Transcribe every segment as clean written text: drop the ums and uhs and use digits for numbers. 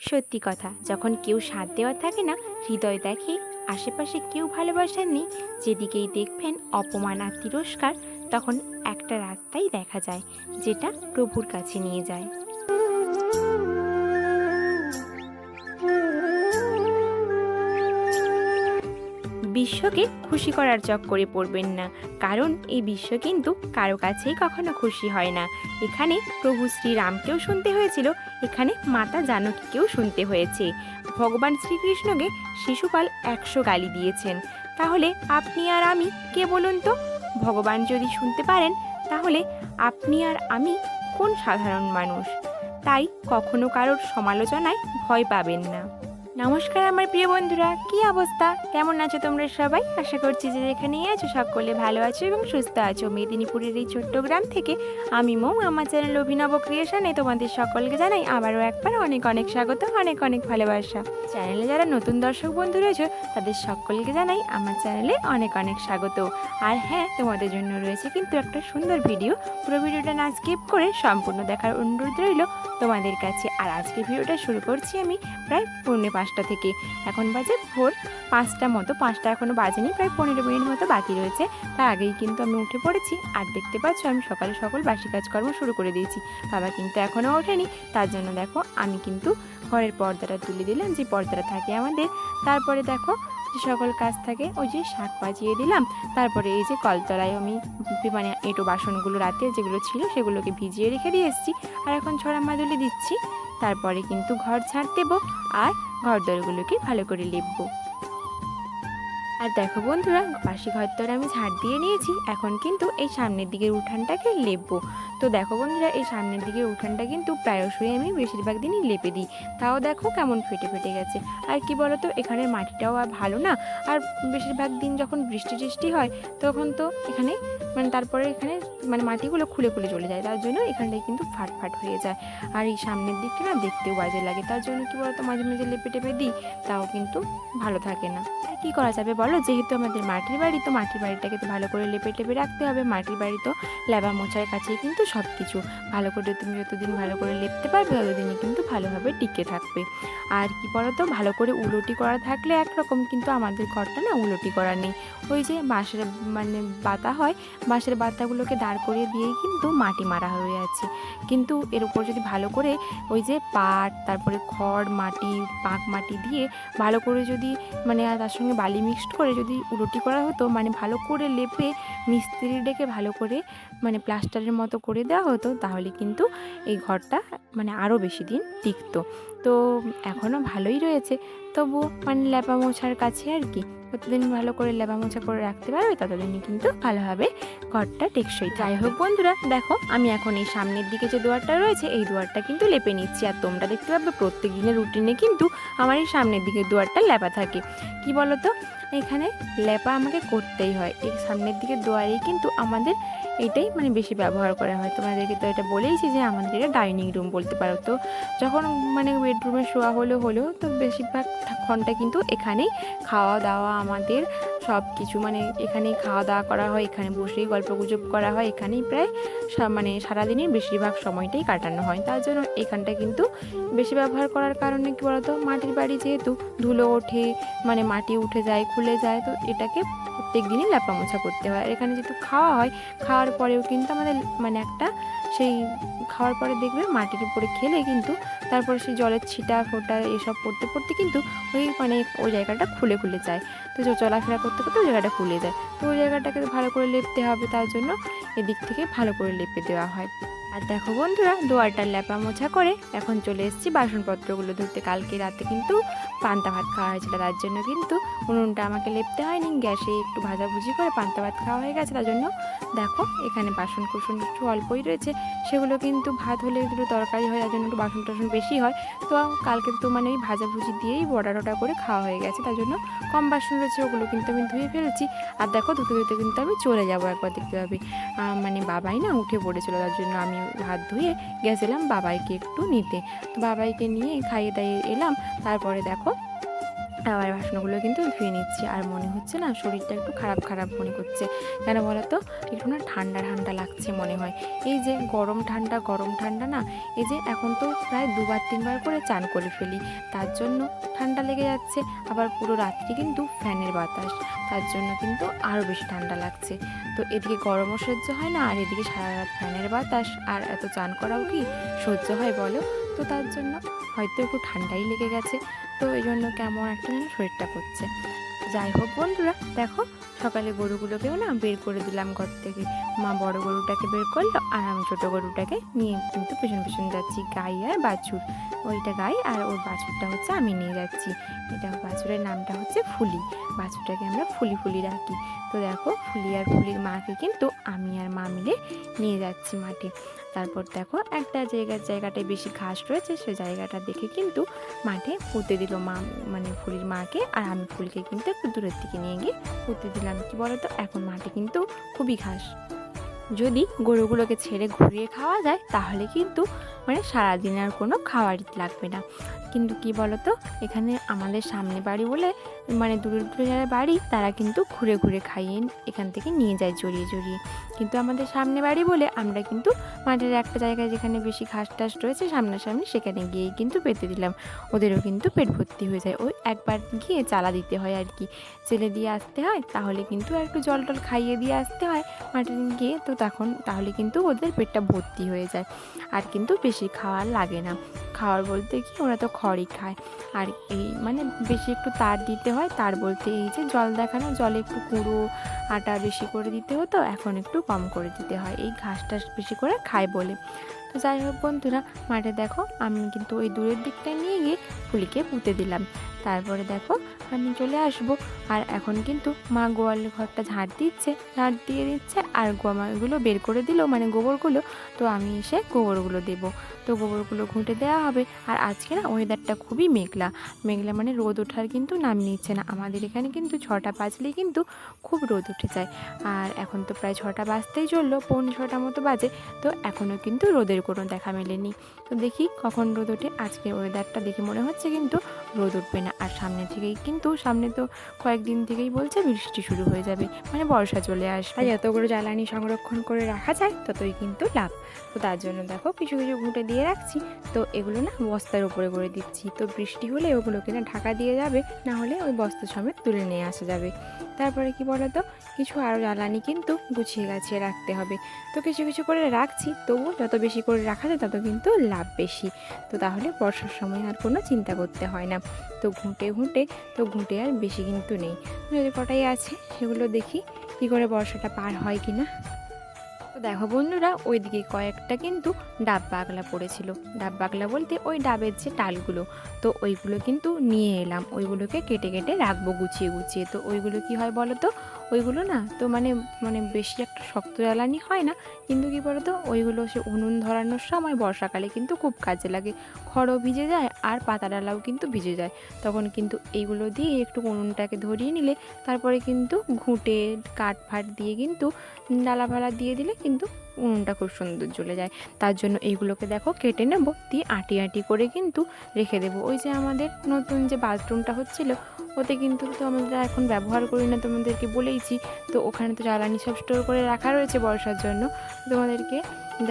সত্যি কথা, যখন কেউ সাথ দেওয়া থাকে না, হৃদয় দেখে আশেপাশে কেউ ভালোবাসার নেই, যেদিকেই দেখবেন অপমান আর তিরস্কার, তখন একটা রাস্তাই দেখা যায়, যেটা প্রভুর কাছে নিয়ে যায়। বিশ্বকে খুশি করার চক্করে পড়বেন না, কারণ এই বিশ্ব কিন্তু কারো কাছেই কখনো খুশি হয় না। এখানে প্রভু শ্রীরামকেও শুনতে হয়েছিল, এখানে মাতা জানকীকেও শুনতে হয়েছে। ভগবান শ্রীকৃষ্ণকে শিশুপাল 100 গালি দিয়েছেন। তাহলে আপনি আর আমি কে বলুন তো? ভগবান যদি শুনতে পারেন, তাহলে আপনি আর আমি কোন সাধারণ মানুষ? তাই কখনো কারোর সমালোচনায় ভয় পাবেন না। নমস্কার আমার প্রিয় বন্ধুরা, কি অবস্থা, কেমন আছো তোমরা সবাই? আশা করছি যে যেখানেই আছো সকলে ভালো আছো এবং সুস্থ আছো। মেদিনীপুরের এই ছোট্ট গ্রাম থেকে আমি মৌ, আমার চ্যানেল অভিনব ক্রিয়েশনে তোমাদের সকলকে জানাই আবারও একবার অনেক অনেক স্বাগত, অনেক অনেক ভালোবাসা। চ্যানেলে যারা নতুন দর্শক বন্ধু রয়েছে তাদের সকলকে জানাই আমার চ্যানেলে অনেক অনেক স্বাগত। আর হ্যাঁ, তোমাদের জন্য রয়েছে কিন্তু একটা সুন্দর ভিডিও। পুরো ভিডিওটা না স্কিপ করে সম্পূর্ণ দেখার অনুরোধ রইল তোমাদের কাছে। আর আজকের ভিডিওটা শুরু করছি আমি প্রায় 5:45 থেকে। এখন বাজে ভোর 5টা মতো, 5টা এখনও বাজেনি, প্রায় 15 মিনিট মতো বাকি রয়েছে। তার আগেই কিন্তু আমি উঠে পড়েছি। আর দেখতে পাচ্ছ আমি সকালে সকল বাসি কাজকর্ম শুরু করে দিয়েছি। বাবা কিন্তু এখনও ওঠেনি, তার জন্য দেখো আমি কিন্তু ঘরের পর্দাটা তুলে দিলাম, যে পর্দাটা থাকে আমাদের। তারপরে দেখো যে সকল কাজ থাকে, ওই যে শাক বাজিয়ে দিলাম। তারপরে এই যে কলতলায় আমি মানে এঁটো বাসনগুলো রাতে যেগুলো ছিল সেগুলোকে ভিজিয়ে রেখে দিয়ে এসেছি, আর এখন ছড়া মাদুলি দিচ্ছি। তারপরে কিন্তু ঘর ঝাড় দেবো আর ঘর দরগুলোকে ভালো করে লেপবো। আর দেখো বন্ধুরা, বাসি ঘর দর আমি ঝাড় দিয়ে নিয়েছি, এখন কিন্তু এই সামনের দিকের উঠানটাকে লেপবো। তো দেখো বন্ধুরা, এই সামনের দিকের উঠানটা কিন্তু প্রায়শই আমি বেশিরভাগ দিনই লেপে দিই, তাও দেখো কেমন ফেটে ফেটে গেছে। আর কি বলতো, এখানের মাটিটাও আর ভালো না। আর বেশিরভাগ দিন যখন বৃষ্টি টিষ্টি হয় তখন তো এখানে তারপরে এখানে মাটিগুলো খুলে খুলে চলে যায়, তার জন্য এখানটায় কিন্তু ফাট ফাট হয়ে যায়। আর এই সামনের দিকটা না দেখতেও বাজে লাগে, তার জন্য কি বলতো মাঝে মাঝে লেপে টেপে দিই, তাও কিন্তু ভালো থাকে না। আর কী করা যাবে বলো, যেহেতু আমাদের মাটির বাড়ি, তো মাটির বাড়িটাকে তো ভালো করে লেপে টেপে রাখতে হবে। মাটির বাড়ি তো লেবা মোছার কাছেই কিন্তু সব কিছু। ভালো করে তুমি যতদিন ভালো করে লেপতে পারবে ততদিনই কিন্তু ভালোভাবে টিকে থাকবে। আর কি বলতো, ভালো করে উলটি করা থাকলে একরকম, কিন্তু আমাদের ঘরটা না উলটি করা নেই। ওই যে বাঁশের বাতা হয়, বাঁশের বাতাগুলোকে দাঁড় করিয়ে দিয়েই কিন্তু মাটি মারা হয়ে আছে। কিন্তু এর উপর যদি ভালো করে ওই যে পাট, তারপরে খড় মাটি, পাঁক মাটি দিয়ে ভালো করে যদি আর তার সঙ্গে বালি মিক্সড করে যদি উলটি করা হতো, ভালো করে লেপে মিস্ত্রি ডেকে ভালো করে প্লাস্টারের মতো করে দেওয়া হতো, তাহলে কিন্তু এই ঘরটা আরও বেশি দিন টিকতো। তো এখনও ভালোই রয়েছে, তবু লেপা মোছার কাছে আর কি। যতদিন ভালো করে লেপা মোছা করে রাখতে পারবে ততদিনই কিন্তু ভালোভাবে ঘরটা টেকসই। যাই হোক বন্ধুরা, দেখো আমি এখন এই সামনের দিকে যে দুয়ারটা রয়েছে এই দুয়ারটা কিন্তু লেপে নিচ্ছি। আর তোমরা দেখতে পাবে প্রত্যেক দিনের রুটিনে কিন্তু আমার এই সামনের দিকে দুয়ারটা লেপা থাকে। কি বলো তো, এখানে লেপা আমাকে করতেই হয়। এই সামনের দিকে দুয়ারেই কিন্তু আমাদের এইটাই বেশি ব্যবহার করা হয়। তোমাদেরকে তো এটা বলেইছি যে আমাদের এটা ডাইনিং রুম বলতে পারো। তো যখন বেডরুমে শোয়া হলো তো বেশিরভাগ ক্ষণটা কিন্তু এখানেই খাওয়া দাওয়া আমাদের সব কিছু এখানেই খাওয়া দাওয়া করা হয়, এখানে বসেই গল্প গুজব করা হয়, এখানেই প্রায় সারাদিনের বেশিরভাগ সময়টাই কাটানো হয়। তার জন্য এখানটা কিন্তু বেশি ব্যবহার করার কারণে কি বলতো, মাটির বাড়ি যেহেতু ধুলো ওঠে, মাটি উঠে যায়, খুলে যায়, তো এটাকে প্রত্যেক দিনই লেপা মোছা করতে হয়। আর এখানে যেহেতু খাওয়া হয়, খাওয়ার পরেও কিন্তু আমাদের একটা সেই খাওয়ার পরে দেখবে মাটির উপরে খেলে কিন্তু তারপরে সেই জলের ছিটা ফোটা এসব পড়তে পড়তে কিন্তু ওই ওই জায়গাটা খুলে খুলে যায়। তো চলাফেরা করতে করতে ওই জায়গাটা খুলে যায়, তো ওই জায়গাটাকে ভালো করে লেপতে হবে, তার জন্য এদিক থেকে ভালো করে লেপে দেওয়া হয়। আর দেখো বন্ধুরা, দুয়ারটা লেপা মোছা করে এখন চলে এসেছি বাসনপত্রগুলো ধুতে। কালকে রাতে কিন্তু পান্তা ভাত খাওয়া হয়েছিল, তার জন্য কিন্তু উনুনটা আমাকে লেপতে হয়নি, গ্যাসে একটু ভাজাভুজি করে পান্তা ভাত খাওয়া হয়ে গেছে। তার জন্য দেখো এখানে বাসন কুসন একটু অল্পই রয়েছে, সেগুলো কিন্তু ভাত হলে একটু তরকারি হয়, তার জন্য একটু বাসন টাসন বেশি হয়। তো কালকে তো ওই ভাজাভুজি দিয়েই বড়া টটা করে খাওয়া হয়ে গেছে, তার জন্য কম বাসন রয়েছে, ওগুলো কিন্তু আমি ধুয়ে ফেলেছি। আর দেখো ধুতে ধুতে কিন্তু আমি চলে যাবো, একবার দেখতে পাবি বাবাই না উঠে পড়েছিল, তার জন্য আমি হাত ধুয়ে গেছিলাম বাবাইকে একটু নিতে। তো বাবাইকে নিয়ে খাইয়ে দাইয়ে এলাম। তারপরে দেখো আবার বাসনগুলো কিন্তু ধুয়ে নিচ্ছি। আর মনে হচ্ছে না শরীরটা একটু খারাপ খারাপ মনে করছে, কেন বলো তো, একটু না ঠান্ডা ঠান্ডা লাগছে মনে হয়। এই যে গরম ঠান্ডা না, এই যে এখন তো প্রায় 2-3 বার করে চান করে ফেলি, তার জন্য ঠান্ডা লেগে যাচ্ছে। আবার পুরো রাত্রি কিন্তু ফ্যানের বাতাস, তার জন্য কিন্তু আরও বেশি ঠান্ডা লাগছে। তো এদিকে গরমও সহ্য হয় না, আর এদিকে সারা রাত ফ্যানের বাতাস, আর এত চান করাও কি সহ্য হয় বলো? তো তার জন্য হয়তো একটু ঠান্ডাই লেগে গেছে। তো এই জন্য কেমন একটা যেন শরীরটা করছে। যাই হোক বন্ধুরা, দেখো সকালে গরুগুলোকেও না বের করে দিলাম ঘর থেকে। মা বড় গরুটাকে বের করলো, আর আমি ছোট গরুটাকে নিয়ে কিন্তু পেছন পেছন যাচ্ছি। গাই আর বাছুর, ওইটা গাই আর ওর বাছুরটা হচ্ছে আমি নিয়ে যাচ্ছি। এটা বাছুরের নামটা হচ্ছে ফুলি, বাছুরটাকে আমরা ফুলি ফুলি রাখি। তো দেখো ফুলি আর ফুলির মাকে কিন্তু আমি আর মা মিলে নিয়ে যাচ্ছি মাঠে। তারপর দেখো একটা জায়গাটায় বেশি ঘাস রয়েছে, সে জায়গাটা দেখে কিন্তু মাঠে পুঁতে দিল মা, মানে ফুলির মাকে। আর আমি ফুলকে কিন্তু একটু দূরের দিকে নিয়ে গিয়ে পুঁতে দিলাম। কি বলতো, এখন মাঠে কিন্তু খুবই ঘাস, যদি গরুগুলোকে ছেড়ে ঘুরিয়ে খাওয়া যায় তাহলে কিন্তু মানে সারাদিন আর কোনো খাওয়ারই লাগবে না। কিন্তু কি বলতো, এখানে আমাদের সামনে বাড়ি বলে, মানে দূরে দূরে যারা বাড়ি তারা কিন্তু ঘুরে ঘুরে খাইয়ে এখান থেকে নিয়ে যায় জড়িয়ে জড়িয়ে। কিন্তু আমাদের সামনে বাড়ি বলে আমরা কিন্তু মাঠের একটা জায়গায় যেখানে বেশি ঘাস টাস রয়েছে সামনাসামনি, সেখানে গিয়েই কিন্তু পেতে দিলাম। ওদেরও কিন্তু পেট ভর্তি হয়ে যায়। ওই একবার গিয়ে চালা দিতে হয় আর কি, চেলে দিয়ে আসতে হয়, তাহলে কিন্তু একটু জল টল খাইয়ে দিয়ে আসতে হয় মাঠে গিয়ে। তো তাহলে কিন্তু ওদের পেটটা ভর্তি হয়ে যায়, আর কিন্তু বেশি খাওয়ার লাগে না। খাওয়ার বলতে কি, ওরা তো খড়ই খায়। আর এই মানে বেশি একটু তার দিতে হয়, তার বলতে এই যে জল দেখানো, জলে একটু কুঁড়ো আটা বেশি করে দিতে হতো, এখন একটু কম করে দিতে হয়, এই ঘাস টাস বেশি করে খায় বলে। তো যাই হোক বন্ধুরা, মাঠে দেখো আমি কিন্তু ওই দূরের দিকটায় নিয়ে গিয়ে ফুলিকে পুঁতে দিলাম। তারপরে দেখো আমি চলে আসব, আর এখন কিন্তু মা গোয়ালের ঘরটা ঝাড় দিয়ে দিচ্ছে, আর গোমাগুলো বের করে দিল, মানে গোবরগুলো। তো আমি এসে গোবরগুলো দেব, তো গোবরগুলো ঘুঁটে দেওয়া হবে। আর আজকে না ওয়েদারটা খুবই মেঘলা মেঘলা, মানে রোদ ওঠার কিন্তু নাম নিচ্ছে না। আমাদের এখানে কিন্তু 6টা বাজলেই কিন্তু খুব রোদ উঠে যায়, আর এখন তো প্রায় 6টা বাজতেই চললো, 6:45 মতো বাজে। তো এখনও কিন্তু রোদের কোনো দেখা মেলেনি। তো দেখি কখন রোদ ওঠে। আজকে ওয়েদারটা দেখে মনে হচ্ছে কিন্তু রোদ উঠবে না, আর সামনে তো কয়েকদিন থেকেই বলছে বৃষ্টি শুরু হয়ে যাবে, মানে বর্ষা চলে আসবে। যতগুলো জ্বালানি সংরক্ষণ করে রাখা যায় ততই কিন্তু লাভ। তো তার জন্য দেখো কিছু কিছু ঘুঁটে দিয়ে রাখছি, তো এগুলো না বস্তার উপরে করে দিচ্ছি। তো বৃষ্টি হলে ওগুলোকে না ঢাকা দিয়ে যাবে, না হলে ওই বস্তা সমেত তুলে নিয়ে আসা যাবে। তারপরে কি বলতো, কিছু আরও জ্বালানি কিন্তু গুছিয়ে গাছিয়ে রাখতে হবে। তো কিছু কিছু করে রাখছি, তবু যত বেশি করে রাখা যায় তত কিন্তু লাভ বেশি। তো তাহলে বর্ষার সময় আর কোনো চিন্তা করতে হয় না। তো ঘুঁটে আর বেশি কিন্তু নেই, যদি কটাই আছে সেগুলো দেখি কী করে বর্ষাটা পার হয় কি না। তো দেখো বন্ধুরা, ওইদিকে কয়েকটা কিন্তু ডাব বাগলা পড়েছিল। ডাব বাগলা বলতে ওই ডাবের যে ডালগুলো, তো ওইগুলো কিন্তু নিয়ে এলাম। ওইগুলোকে কেটে কেটে রাখবো গুছিয়ে গুছিয়ে। তো ওইগুলো কি হয় বলো তো, ওইগুলো না তো মানে মানে বেশি একটা শক্ত জ্বালানি হয় না, কিন্তু কি বলো তো, ওইগুলো সে উনুন ধরানোর সময় বর্ষাকালে কিন্তু খুব কাজে লাগে। খড়ও ভিজে যায় আর পাতা ডালাও কিন্তু ভিজে যায়, তখন কিন্তু এইগুলো দিয়ে একটু উনুনটাকে ধরিয়ে নিলে, তারপরে কিন্তু ঘুঁটে কাঠ ফাট দিয়ে কিন্তু ডালা ফালা দিয়ে দিলে কিন্তু উনুনটা খুব সুন্দর জ্বলে যায়। তার জন্য এইগুলোকে দেখো কেটে নেব, দিয়ে আটি আটি করে কিন্তু রেখে দেবো। ওই যে আমাদের নতুন যে বাথরুমটা হচ্ছিল, ওতে কিন্তু তো আমরা এখন ব্যবহার করি না, তোমাদেরকে বলেইছি। তো ওখানে তো জ্বালানি সব স্টোর করে রাখা রয়েছে বর্ষার জন্য, তোমাদেরকে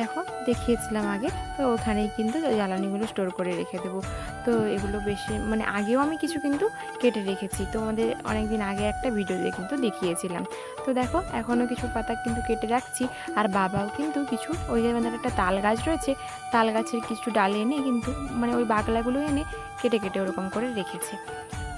দেখো দেখিয়েছিলাম আগে। তো ওখানেই কিন্তু জ্বালানিগুলো স্টোর করে রেখে দেবো। তো এগুলো বেশি মানে আগেও আমি কিছু কিন্তু কেটে রেখেছি, তো আমাদের অনেক দিন আগে একটা ভিডিওতে কিন্তু দেখিয়েছিলাম। তো দেখো এখনও কিছু পাতা কিন্তু কেটে রাখছি। আর বাবাও কিন্তু কিছু, ওই যে আমাদের একটা তাল গাছ রয়েছে, তাল গাছের কিছু ডাল এনে কিন্তু মানে ওই বাগলাগুলো এনে কেটে কেটে ওরকম করে রেখেছে।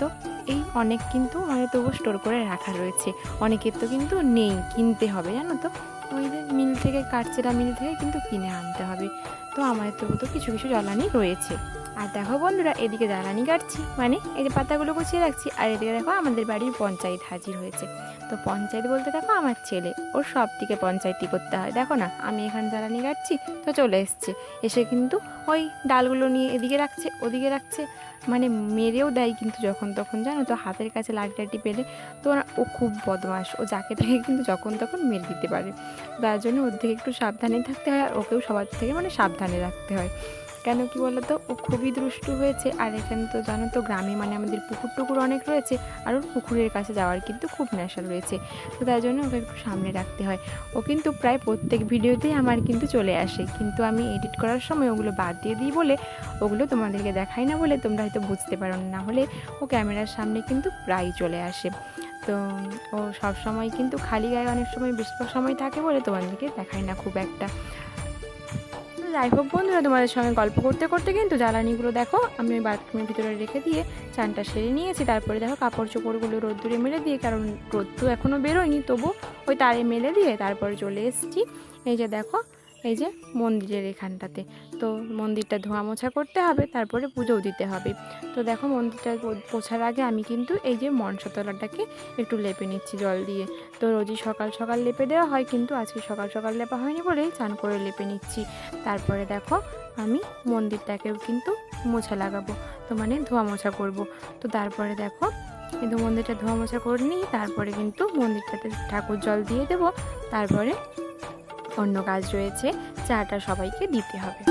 তো এই অনেক কিন্তু মানে তবু স্টোর করে রাখা রয়েছে। অনেকের তো কিন্তু নেই, কিনতে হবে জানো তো, ওই যে মিল থেকে কাঠচেরা মিল থেকে কিন্তু কিনে আনতে হবে। তো আমার তবু তো কিছু কিছু জ্বালানি রয়েছে। আর দেখো বন্ধুরা, এদিকে জ্বালানি কাটছি, মানে এই যে পাতাগুলো গুছিয়ে রাখছি, আর এদিকে দেখো আমাদের বাড়ির পঞ্চায়েত হাজির হয়েছে। তো পঞ্চায়েত বলতে দেখো আমার ছেলে, ওর সব দিকে পঞ্চায়েতই করতে হয়। দেখো না আমি এখানে জ্বালানি কাটছি, তো চলে এসছে, এসে কিন্তু ওই ডালগুলো নিয়ে এদিকে রাখছে ওদিকে রাখছে, মানে মেরেও দেয় কিন্তু যখন তখন, জানো তো, হাতের কাছে লাঠি টাঠি পেলে। তো ও খুব বদমাশ, ও যাকে তাকে কিন্তু যখন তখন মেরে দিতে পারে। তার জন্য ওর থেকে একটু সাবধানে থাকতে হয়, আর ওকেও সবার থেকে মানে সাবধানে রাখতে হয়। কেন কি বলো তো, ও খুবই দুষ্টু হয়েছে। আর এখানে তো জানো তো গ্রামে মানে আমাদের পুকুর টুকুর অনেক রয়েছে, আর ওর পুকুরের কাছে যাওয়ার কিন্তু খুব নেশা রয়েছে। তো তাই জন্য ওকে একটু সামনে রাখতে হয়। ও কিন্তু প্রায় প্রত্যেক ভিডিওতেই আমার কিন্তু চলে আসে, কিন্তু আমি এডিট করার সময় ওগুলো বাদ দিয়ে দিই বলে ওগুলো তোমাদেরকে দেখাই না বলে তোমরা হয়তো বুঝতে পারো না। হলে ও ক্যামেরার সামনে কিন্তু প্রায় চলে আসে। তো ও সব সময় কিন্তু খালি গায়ে অনেক সময় বেশিরভাগ সময় থাকে বলে তোমাদেরকে দেখাই না খুব একটা। যাই হোক বন্ধুরা, তোমাদের সঙ্গে গল্প করতে করতে কিন্তু জ্বালানিগুলো দেখো আমি ওই বাথরুমের ভিতরে রেখে দিয়ে চানটা সেরে নিয়েছি। তারপরে দেখো কাপড় চোপড়গুলো রোদ্দুরে মেলে দিয়ে, কারণ রোদ তো এখনও বেরোয়নি, তবু ওই তারে মেলে দিয়ে তারপরে চলে এসেছি এই যে দেখো এই যে মন্দিরের এখানটাতে। তো মন্দিরটা ধোয়া মোছা করতে হবে, তারপরে পুজোও দিতে হবে। তো দেখো মন্দিরটা পোছার আগে আমি কিন্তু এই যে মনসাতলাটাকে একটু লেপে নিচ্ছি জল দিয়ে। তো রোজই সকাল সকাল লেপে দেওয়া হয়, কিন্তু আজকে সকাল সকাল লেপা হয়নি বলেই চান করে লেপে নিচ্ছি। তারপরে দেখো আমি মন্দিরটাকেও কিন্তু মোছা লাগাবো, তো মানে ধোয়া মোছা করব। তো তারপরে দেখো কিন্তু মন্দিরটা ধোয়া মোছা করে নিই, তারপরে কিন্তু মন্দিরটাতে ঠাকুর জল দিয়ে দেবো। তারপরে অন্য কাজ রয়েছে, চাটা সবাইকে দিতে হবে।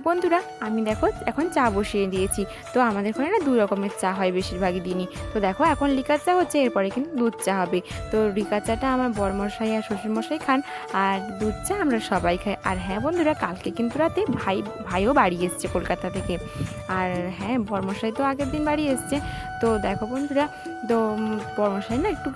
বন্ধুরা আমি দেখো এখন চা বসিয়ে দিয়েছি। তো আমাদের ওখানে না 2 রকমের চা হয় বেশিরভাগই দিনই। তো দেখো এখন লিকার চা হচ্ছে, এরপরে কিন্তু দুধ চা হবে। তো লিকার চাটা আমার বরমশাই আর শ্বশুরমশাই খান, আর দুধ চা আমরা সবাই খাই। আর হ্যাঁ বন্ধুরা, কালকে কিন্তু রাতে ভাইও বাড়ি এসছে কলকাতা থেকে। আর হ্যাঁ বরমশাই তো আগের দিন বাড়ি এসছে। তো দেখো বন্ধুরা, তো বরমশাই না একটু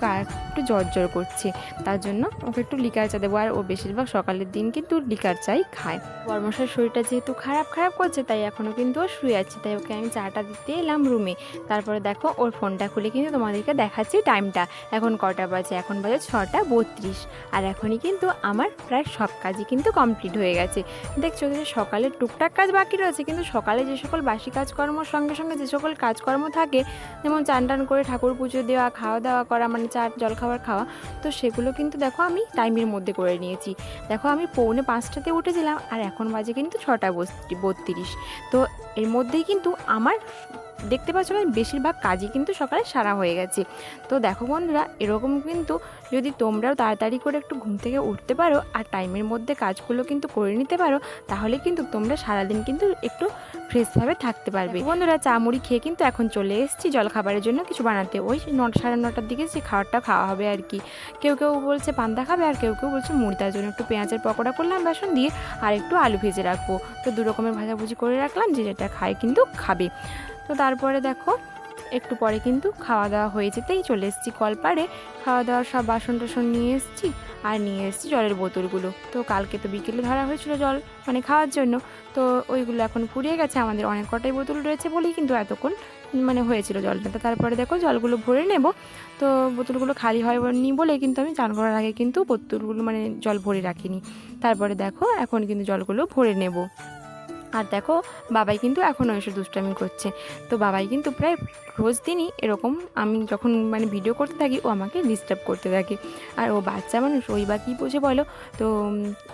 জ্বর জ্বর করছে, তার জন্য ওকে একটু লিকার চা দেবো। আর ও বেশিরভাগ সকালের দিন কিন্তু লিকার চাই খায়। বরমশাইয়ের শরীরটা যেহেতু খারাপ করছে, তাই এখনও কিন্তু ও শুয়ে আছে, তাই ওকে আমি চাটা দিতে এলাম রুমে। তারপরে দেখো ওর ফোনটা খুলে কিন্তু তোমাদেরকে দেখাচ্ছি টাইমটা এখন কটা বাজে। এখন বাজে 6:32। আর এখনই কিন্তু আমার প্রায় সব কাজই কিন্তু কমপ্লিট হয়ে গেছে। দেখছো যে সকালে টুকটাক কাজ বাকি রয়েছে, কিন্তু সকালে যে সকল বাসি কাজকর্মর সঙ্গে সঙ্গে যে সকল কাজকর্ম থাকে, যেমন চান টান করে ঠাকুর পুজো দেওয়া, খাওয়া দাওয়া করা, মানে চা জলখাবার খাওয়া, তো সেগুলো কিন্তু দেখো আমি টাইমের মধ্যে করে নিয়েছি। দেখো আমি 4:45 উঠেছিলাম, আর এখন বাজে কিন্তু 6:32। তো এর মধ্যেই কিন্তু আমার দেখতে পাচ্ছ বেশিরভাগ কাজই কিন্তু সকালে সারা হয়ে গেছে। তো দেখো বন্ধুরা, এরকম কিন্তু যদি তোমরাও তাড়াতাড়ি করে একটু ঘুম থেকে উঠতে পারো আর টাইমের মধ্যে কাজগুলো কিন্তু করে নিতে পারো, তাহলে কিন্তু তোমরা সারাদিন কিন্তু একটু ফ্রেশভাবে থাকতে পারবে। বন্ধুরা চা মুড়ি খেয়ে কিন্তু এখন চলে এসেছি জলখাবারের জন্য কিছু বানাতে। ওই 9-9:30 দিকে যে খাবারটা খাওয়া হবে আর কি। কেউ কেউ বলছে পান্তা খাবে, আর কেউ কেউ বলছে মুড়ি। তার জন্য একটু পেঁয়াজের পকোড়া করলাম বেসন দিয়ে, আর একটু আলু ভেজে রাখবো। তো 2 রকমের ভাজাভুজি করে রাখলাম, যে যেটা খায় কিন্তু খাবে। তো তারপরে দেখো একটু পরে কিন্তু খাওয়া দাওয়া হয়ে যেতেই চলে এসেছি কলপাড়ে। খাওয়া দাওয়ার সব বাসন টাসন নিয়ে এসেছি, আর নিয়ে এসেছি জলের বোতলগুলো। তো কালকে তো বিকেলে ধরা হয়েছিল জল মানে খাওয়ার জন্য, তো ওইগুলো এখন ফুরিয়ে গেছে। আমাদের অনেক কটাই বোতল রয়েছে বলেই কিন্তু এতক্ষণ মানে হয়েছিল জলটা। তো তারপরে দেখো জলগুলো ভরে নেব। তো বোতলগুলো খালি হয়নি বলে কিন্তু আমি চান করার আগে কিন্তু বোতলগুলো মানে জল ভরে রাখিনি। তারপরে দেখো এখন কিন্তু জলগুলো ভরে নেব। আর দেখো বাবাই কিন্তু এখনও এসে দুষ্টামি করছে। তো বাবাই কিন্তু প্রায় রোজ দিনই এরকম, আমি যখন মানে ভিডিও করতে থাকি ও আমাকে ডিস্টার্ব করতে থাকে। আর ও বাচ্চা মানুষ, ওই বা কী বোঝে বলো। তো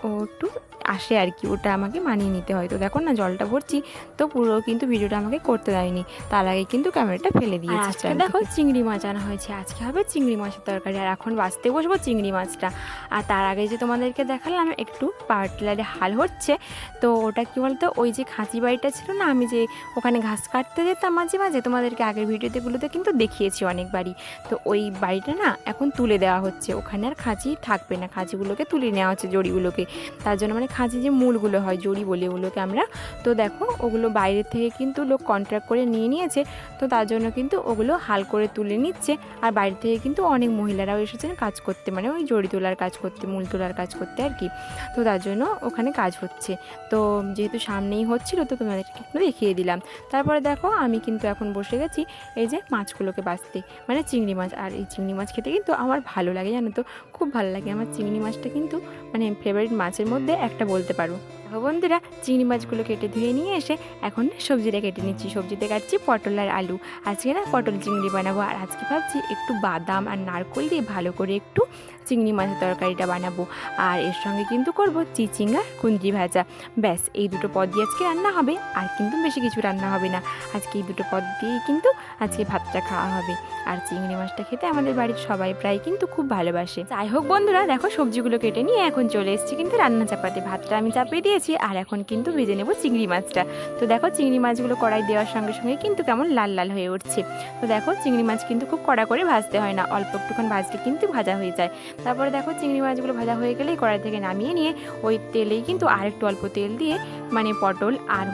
ও একটু আসে আর কি, ওটা আমাকে মানিয়ে নিতে হয়। তো দেখো না জলটা ভরছি, তো পুরো কিন্তু ভিডিওটা আমাকে করতে দেয়নি, তার আগে কিন্তু ক্যামেরাটা ফেলে দিয়েছি। আজকে দেখো চিংড়ি মাছ আনা হয়েছে, আজকে হবে চিংড়ি মাছের তরকারি। আর এখন বাছতে বসবো চিংড়ি মাছটা। আর তার আগে যে তোমাদেরকে দেখালাম একটু পাওয়ার টিলারে হাল হচ্ছে, তো ওটা কী বলতো, ওই যে খাঁচি বাড়িটা ছিল না, আমি যে ওখানে ঘাস কাটতে যেতাম মাঝে মাঝে, তোমাদেরকে আগের ভিডিওতেগুলোতে কিন্তু দেখিয়েছি অনেকবারই। তো ওই বাড়িটা না এখন তুলে দেওয়া হচ্ছে, ওখানে আর খাঁচি থাকবে না, খাঁচিগুলোকে তুলে নেওয়া হচ্ছে, জড়িগুলোকে। তার জন্য মানে খাঁচি যে মূলগুলো হয়, জড়ি বলে ওগুলোকে আমরা। তো দেখো ওগুলো বাইরের থেকে কিন্তু লোক কন্ট্রাক্ট করে নিয়ে নিয়েছে, তো তার জন্য কিন্তু ওগুলো হাল করে তুলে নিচ্ছে। আর বাইরে থেকে কিন্তু অনেক মহিলারাও এসেছেন কাজ করতে, মানে ওই জড়ি তোলার কাজ করতে, মূল তোলার কাজ করতে আর কি। তো তার জন্য ওখানে কাজ হচ্ছে। তো যেহেতু সামনেই হচ্ছিল, তো তোমাদেরকে একটু দেখিয়ে দিলাম। তারপরে দেখো আমি কিন্তু এখন বসে গেছি এই যে মাছগুলোকে বাছতে, মানে চিংড়ি মাছ। আর এই চিংড়ি মাছ খেতে কিন্তু আমার ভালো লাগে, জানো তো, খুব ভালো লাগে। আমার চিংড়ি মাছটা কিন্তু মানে ফেভারিট মাছের মধ্যে একটা বলতে পারো। দেখো বন্ধুরা, চিংড়ি মাছগুলো কেটে ধুয়ে নিয়ে এসে এখন সবজিটা কেটে নিচ্ছি। সবজিতে কাটছি পটল আর আলু। আজকে না পটল চিংড়ি বানাবো, আর আজকে ভাবছি একটু বাদাম আর নারকোল দিয়ে ভালো করে একটু চিংড়ি মাছের তরকারিটা বানাবো। আর এর সঙ্গে কিন্তু করব চিচিঙ্গা কুঁদরি ভাজা। ব্যাস এই দুটো পদ দিয়ে আজকে রান্না হবে, আর কিন্তু বেশি কিছু রান্না হবে না। আজকে এই দুটো পদ দিয়েই কিন্তু আজকে ভাতটা খাওয়া হবে। আর চিংড়ি মাছটা খেতে আমাদের বাড়ির সবাই প্রায় কিন্তু খুব ভালোবাসে। যাই হোক বন্ধুরা, দেখো সবজিগুলো কেটে নিয়ে এখন চলে এসেছি কিন্তু রান্না চাপাতে। ভাতটা আমি চাপিয়ে দিয়েছি, আর এখন কিন্তু ভেজে নেব চিংড়ি মাছটা। তো দেখো চিংড়ি মাছগুলো কড়াই দেওয়ার সঙ্গে সঙ্গে কিন্তু কেমন লাল লাল হয়ে উঠছে। তো দেখো চিংড়ি মাছ কিন্তু খুব কড়া করে ভাজতে হয় না, অল্প একটুক্ষণ ভাজলে কিন্তু ভাজা হয়ে যায়। তারপরে দেখো চিংড়ি মাছগুলো ভাজা হয়ে গেলেই কড়াই থেকে নামিয়ে নিয়ে ওই তেলেই কিন্তু আর একটু অল্প তেল দিয়ে মানে পটল আর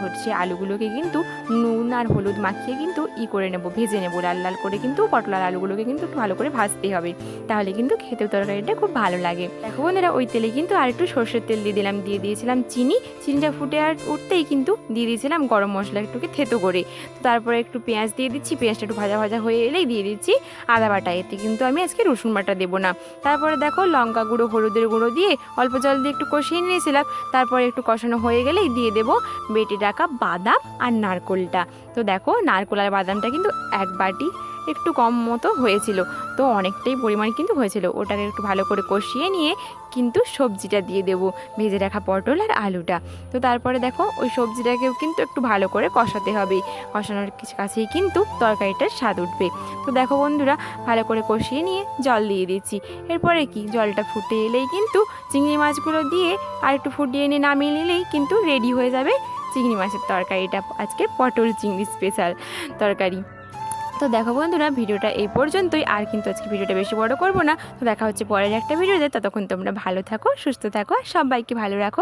আলুগুলোকে কিন্তু নুন আর হলুদ মাখিয়ে কিন্তু করে নেবো, ভেজে নেবো লাল লাল করে। কিন্তু পটল আর আলুগুলোকে কিন্তু একটু ভালো করে ভাজতে হবে, তাহলে কিন্তু খেতে তরকারিটা খুব ভালো লাগে। দেখো বন্ধুরা, ওই তেলে কিন্তু আর একটু সর্ষের তেল দিয়ে দিলাম, দিয়ে দিয়েছিলাম চিনিটা ফুটে আর উঠতেই কিন্তু দিয়ে দিয়েছিলাম গরম মশলা একটুকে থেতো করে। তো তারপরে একটু পেঁয়াজ দিয়ে দিচ্ছি, পেঁয়াজটা একটু ভাজা ভাজা হয়ে এলেই দিয়ে দিচ্ছি আদা বাটা। এতে কিন্তু আমি আজকে রসুন বাটা দেবো না। তারপরে দেখো লঙ্কা গুঁড়ো হলুদের গুঁড়ো দিয়ে অল্প জল দিয়ে একটু কষিয়ে নিয়েছিলাম। তারপরে একটু কষানো হয়ে গেলেই দিয়ে দেবো বেটে রাখা বাদাম আর নারকোলটা। তো দেখো নারকোল আর বাদামটা কিন্তু এক বাটি একটু কম মতো হয়েছিল, তো অনেকটাই পরিমাণ কিন্তু হয়েছিল। ওটাকে একটু ভালো করে কষিয়ে নিয়ে কিন্তু সবজিটা দিয়ে দেবো, ভেজে রাখা পটল আর আলুটা। তো তারপরে দেখো ওই সবজিটাকেও কিন্তু একটু ভালো করে কষাতে হবে, কষানোর কাছেই কিন্তু তরকারিটার স্বাদ উঠবে। তো দেখো বন্ধুরা, ভালো করে কষিয়ে নিয়ে জল দিয়ে দিচ্ছি। এরপরে কি জলটা ফুটে এলেই কিন্তু চিংড়ি মাছগুলো দিয়ে আর একটু ফুটিয়ে নিয়ে নামিয়ে নিলেই কিন্তু রেডি হয়ে যাবে চিংড়ি মাছের তরকারিটা, আজকে পটল চিংড়ি স্পেশাল তরকারি। তো দেখো বন্ধুরা, ভিডিওটা এই পর্যন্তই, আর কিন্তু আজকে ভিডিওটা বেশি বড় করব না। তো দেখা হচ্ছে পরের একটা ভিডিওতে। ততক্ষণ তোমরা ভালো থাকো, সুস্থ থাকো, আর সবাইকে ভালো রাখো।